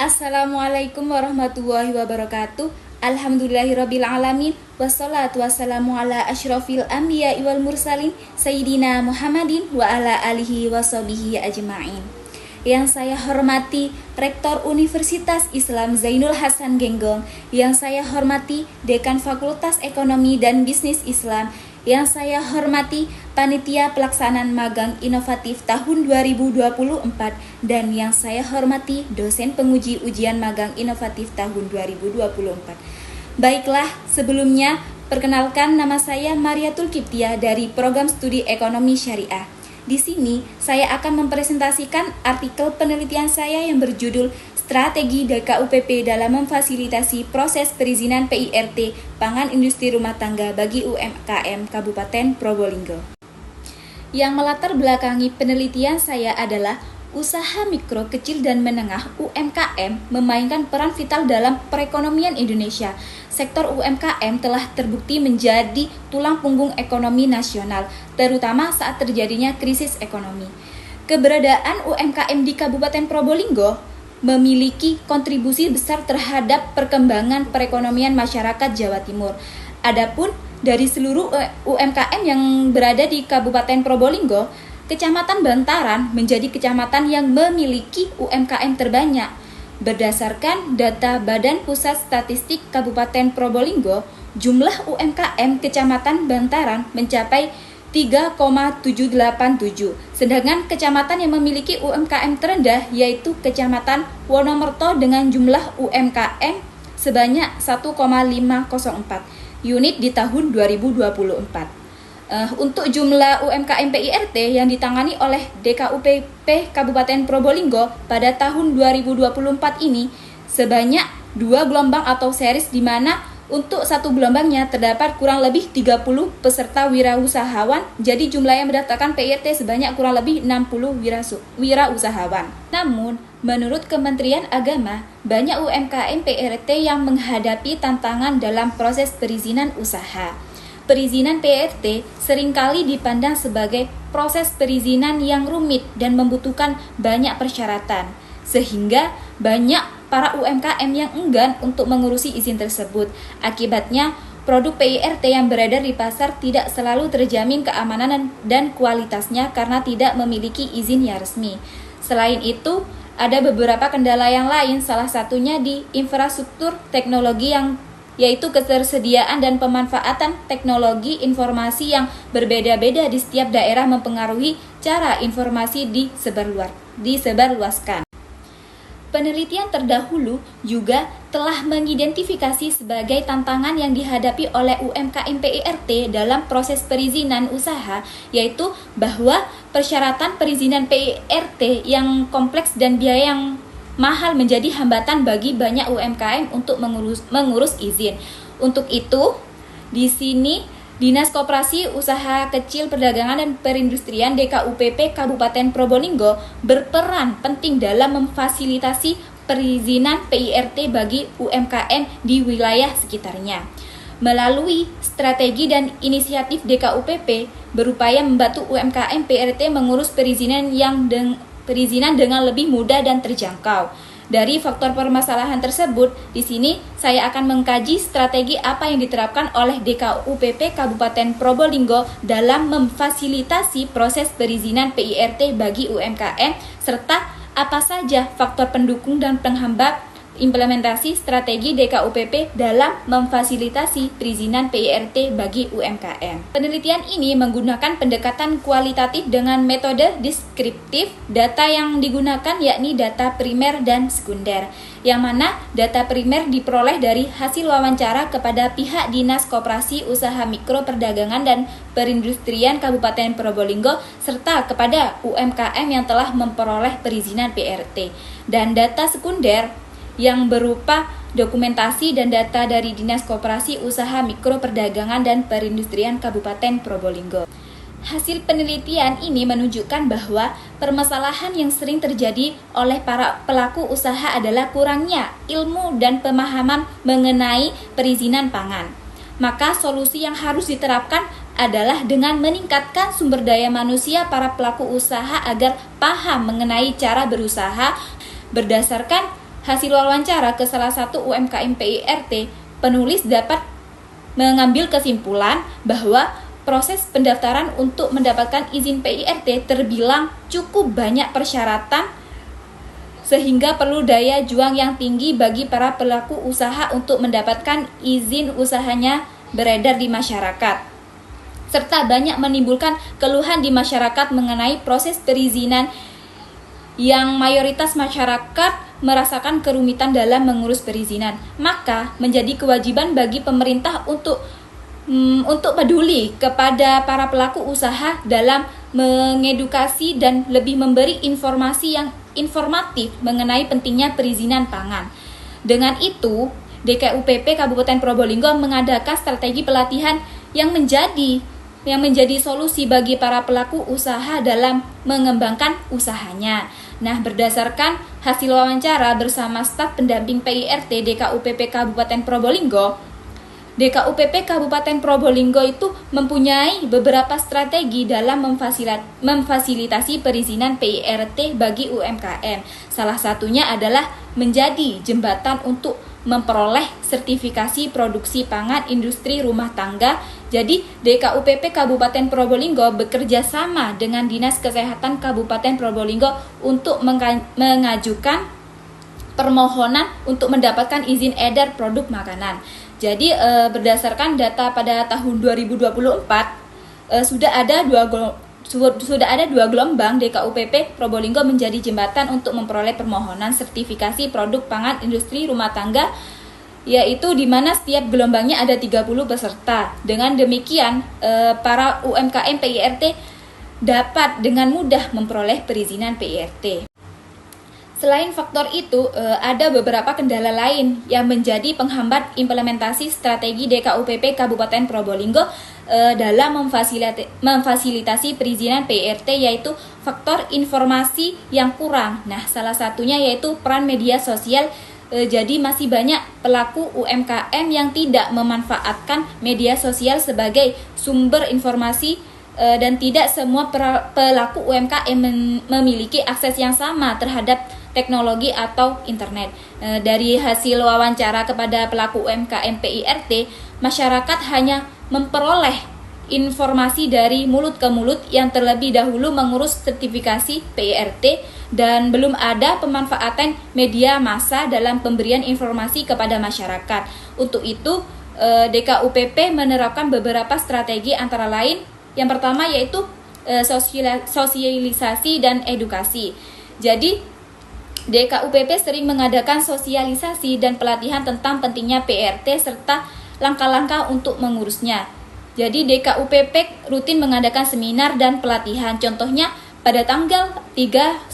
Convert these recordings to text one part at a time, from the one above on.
Assalamualaikum warahmatullahi wabarakatuh. Alhamdulillahirabbil alamin wassalatu wassalamu ala asyrofil anbiya'i wal mursalin sayyidina Muhammadin wa ala alihi washabihi ajma'in. Yang saya hormati Rektor Universitas Islam Zainul Hasan Genggong, yang saya hormati Dekan Fakultas Ekonomi dan Bisnis Islam, yang saya hormati Panitia Pelaksanaan Magang Inovatif tahun 2024, dan yang saya hormati dosen penguji ujian magang inovatif tahun 2024. Baiklah, sebelumnya perkenalkan, nama saya Mariatul Kiptia dari Program Studi Ekonomi Syariah. Di sini saya akan mempresentasikan artikel penelitian saya yang berjudul Strategi DKUPP dalam memfasilitasi proses perizinan PIRT pangan industri rumah tangga bagi UMKM Kabupaten Probolinggo. Yang melatar belakangi penelitian saya adalah usaha mikro, kecil, dan menengah UMKM memainkan peran vital dalam perekonomian Indonesia. Sektor UMKM telah terbukti menjadi tulang punggung ekonomi nasional, terutama saat terjadinya krisis ekonomi. Keberadaan UMKM di Kabupaten Probolinggo memiliki kontribusi besar terhadap perkembangan perekonomian masyarakat Jawa Timur. Adapun dari seluruh UMKM yang berada di Kabupaten Probolinggo, Kecamatan Bantaran menjadi kecamatan yang memiliki UMKM terbanyak. Berdasarkan data Badan Pusat Statistik Kabupaten Probolinggo, jumlah UMKM Kecamatan Bantaran mencapai 3,787. Sedangkan kecamatan yang memiliki UMKM terendah yaitu Kecamatan Wonomerto dengan jumlah UMKM sebanyak 1,504 unit di tahun 2024. Untuk jumlah UMKM PIRT yang ditangani oleh DKUPP Kabupaten Probolinggo pada tahun 2024 ini sebanyak 2 gelombang atau series, di mana untuk satu gelombangnya terdapat kurang lebih 30 peserta wirausahawan. Jadi jumlah yang mendaftarkan PIRT sebanyak kurang lebih 60 wirausahawan. Namun, menurut Kementerian Agama, banyak UMKM PIRT yang menghadapi tantangan dalam proses perizinan usaha. Perizinan PIRT seringkali dipandang sebagai proses perizinan yang rumit dan membutuhkan banyak persyaratan, sehingga banyak para UMKM yang enggan untuk mengurusi izin tersebut. Akibatnya, produk PIRT yang beredar di pasar tidak selalu terjamin keamanan dan kualitasnya karena tidak memiliki izin yang resmi. Selain itu, ada beberapa kendala yang lain, salah satunya di infrastruktur teknologi yaitu ketersediaan dan pemanfaatan teknologi informasi yang berbeda-beda di setiap daerah mempengaruhi cara informasi disebarluaskan. Penelitian terdahulu juga telah mengidentifikasi sebagai tantangan yang dihadapi oleh UMKM PIRT dalam proses perizinan usaha, yaitu bahwa persyaratan perizinan PIRT yang kompleks dan biaya yang mahal menjadi hambatan bagi banyak UMKM untuk mengurus izin. Untuk itu, di sini Dinas Koperasi Usaha Kecil Perdagangan dan Perindustrian DKUPP Kabupaten Probolinggo berperan penting dalam memfasilitasi perizinan PIRT bagi UMKM di wilayah sekitarnya. Melalui strategi dan inisiatif DKUPP berupaya membantu UMKM PIRT mengurus perizinan dengan lebih mudah dan terjangkau. Dari faktor permasalahan tersebut, di sini saya akan mengkaji strategi apa yang diterapkan oleh DKUPP Kabupaten Probolinggo dalam memfasilitasi proses perizinan PIRT bagi UMKM, serta apa saja faktor pendukung dan penghambat implementasi strategi DKUPP dalam memfasilitasi perizinan PIRT bagi UMKM. Penelitian ini menggunakan pendekatan kualitatif dengan metode deskriptif. Data yang digunakan yakni data primer dan sekunder, yang mana data primer diperoleh dari hasil wawancara kepada pihak Dinas Koperasi Usaha Mikro Perdagangan dan Perindustrian Kabupaten Probolinggo serta kepada UMKM yang telah memperoleh perizinan PIRT, dan data sekunder yang berupa dokumentasi dan data dari Dinas Koperasi Usaha Mikro Perdagangan dan Perindustrian Kabupaten Probolinggo. Hasil penelitian ini menunjukkan bahwa permasalahan yang sering terjadi oleh para pelaku usaha adalah kurangnya ilmu dan pemahaman mengenai perizinan pangan. Maka solusi yang harus diterapkan adalah dengan meningkatkan sumber daya manusia para pelaku usaha agar paham mengenai cara berusaha berdasarkan hasil wawancara ke salah satu UMKM PIRT, penulis dapat mengambil kesimpulan bahwa proses pendaftaran untuk mendapatkan izin PIRT terbilang cukup banyak persyaratan sehingga perlu daya juang yang tinggi bagi para pelaku usaha untuk mendapatkan izin usahanya beredar di masyarakat, serta banyak menimbulkan keluhan di masyarakat mengenai proses perizinan yang mayoritas masyarakat merasakan kerumitan dalam mengurus perizinan. Maka menjadi kewajiban bagi pemerintah untuk peduli kepada para pelaku usaha dalam mengedukasi dan lebih memberi informasi yang informatif mengenai pentingnya perizinan pangan. Dengan itu, DKUPP Kabupaten Probolinggo mengadakan strategi pelatihan yang menjadi solusi bagi para pelaku usaha dalam mengembangkan usahanya. Nah, berdasarkan hasil wawancara bersama staf pendamping PIRT DKUPP Kabupaten Probolinggo, DKUPP Kabupaten Probolinggo itu mempunyai beberapa strategi dalam memfasilitasi perizinan PIRT bagi UMKM. Salah satunya adalah menjadi jembatan untuk memperoleh sertifikasi produksi pangan industri rumah tangga. Jadi, DKUPP Kabupaten Probolinggo bekerja sama dengan Dinas Kesehatan Kabupaten Probolinggo untuk mengajukan permohonan untuk mendapatkan izin edar produk makanan. Jadi, berdasarkan data pada tahun 2024, sudah ada dua gelombang DKUPP Probolinggo menjadi jembatan untuk memperoleh permohonan sertifikasi produk pangan industri rumah tangga, yaitu di mana setiap gelombangnya ada 30 peserta. Dengan demikian, para UMKM PIRT dapat dengan mudah memperoleh perizinan PIRT. Selain faktor itu, ada beberapa kendala lain yang menjadi penghambat implementasi strategi DKUPP Kabupaten Probolinggo dalam memfasilitasi perizinan PIRT, yaitu faktor informasi yang kurang. Nah, salah satunya yaitu peran media sosial. Jadi masih banyak pelaku UMKM yang tidak memanfaatkan media sosial sebagai sumber informasi, dan tidak semua pelaku UMKM memiliki akses yang sama terhadap teknologi atau internet. Dari hasil wawancara kepada pelaku UMKM PIRT, masyarakat hanya memperoleh informasi dari mulut ke mulut yang terlebih dahulu mengurus sertifikasi PIRT, dan belum ada pemanfaatan media massa dalam pemberian informasi kepada masyarakat. Untuk itu, DKUPP menerapkan beberapa strategi, antara lain yang pertama yaitu sosialisasi dan edukasi. Jadi, DKUPP sering mengadakan sosialisasi dan pelatihan tentang pentingnya PIRT serta langkah-langkah untuk mengurusnya. Jadi DKUPP rutin mengadakan seminar dan pelatihan. Contohnya pada tanggal 3-4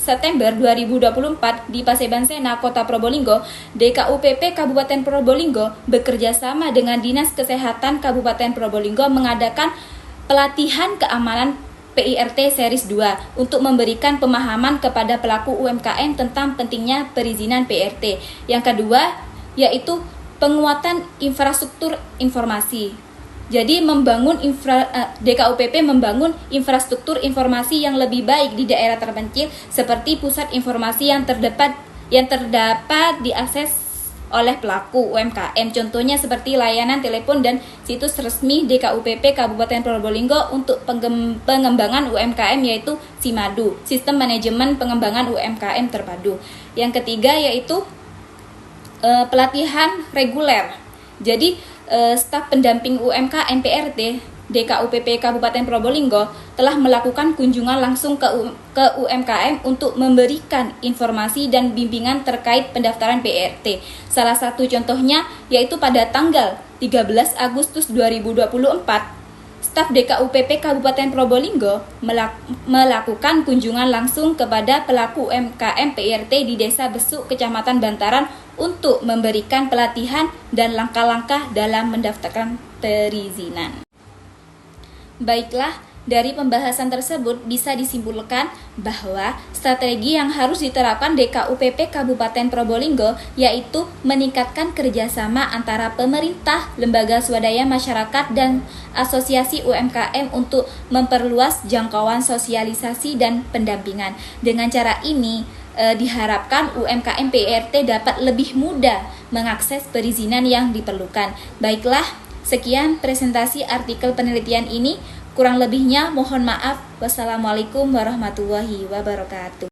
September 2024 di Paseban Sena, Kota Probolinggo, DKUPP Kabupaten Probolinggo bekerja sama dengan Dinas Kesehatan Kabupaten Probolinggo mengadakan pelatihan keamanan PIRT Series 2 untuk memberikan pemahaman kepada pelaku UMKM tentang pentingnya perizinan PIRT. Yang kedua yaitu penguatan infrastruktur informasi. Jadi DKUPP membangun infrastruktur informasi yang lebih baik di daerah terpencil seperti pusat informasi yang terdapat diakses oleh pelaku UMKM. Contohnya seperti layanan telepon dan situs resmi DKUPP Kabupaten Probolinggo untuk pengembangan UMKM, yaitu SIMADU, Sistem Manajemen Pengembangan UMKM Terpadu. Yang ketiga yaitu pelatihan reguler. Jadi staf pendamping UMKM PIRT DKUPP Kabupaten Probolinggo telah melakukan kunjungan langsung ke UMKM untuk memberikan informasi dan bimbingan terkait pendaftaran PIRT. Salah satu contohnya yaitu pada tanggal 13 Agustus 2024, staf DKUPP Kabupaten Probolinggo melakukan kunjungan langsung kepada pelaku UMKM PIRT di Desa Besuk, Kecamatan Bantaran untuk memberikan pelatihan dan langkah-langkah dalam mendaftarkan perizinan. Baiklah, dari pembahasan tersebut bisa disimpulkan bahwa strategi yang harus diterapkan DKUPP Kabupaten Probolinggo yaitu meningkatkan kerjasama antara pemerintah, lembaga swadaya masyarakat, dan asosiasi UMKM untuk memperluas jangkauan sosialisasi dan pendampingan. Dengan cara ini, diharapkan UMKM PIRT dapat lebih mudah mengakses perizinan yang diperlukan. Baiklah, sekian presentasi artikel penelitian ini. Kurang lebihnya mohon maaf. Wassalamualaikum warahmatullahi wabarakatuh.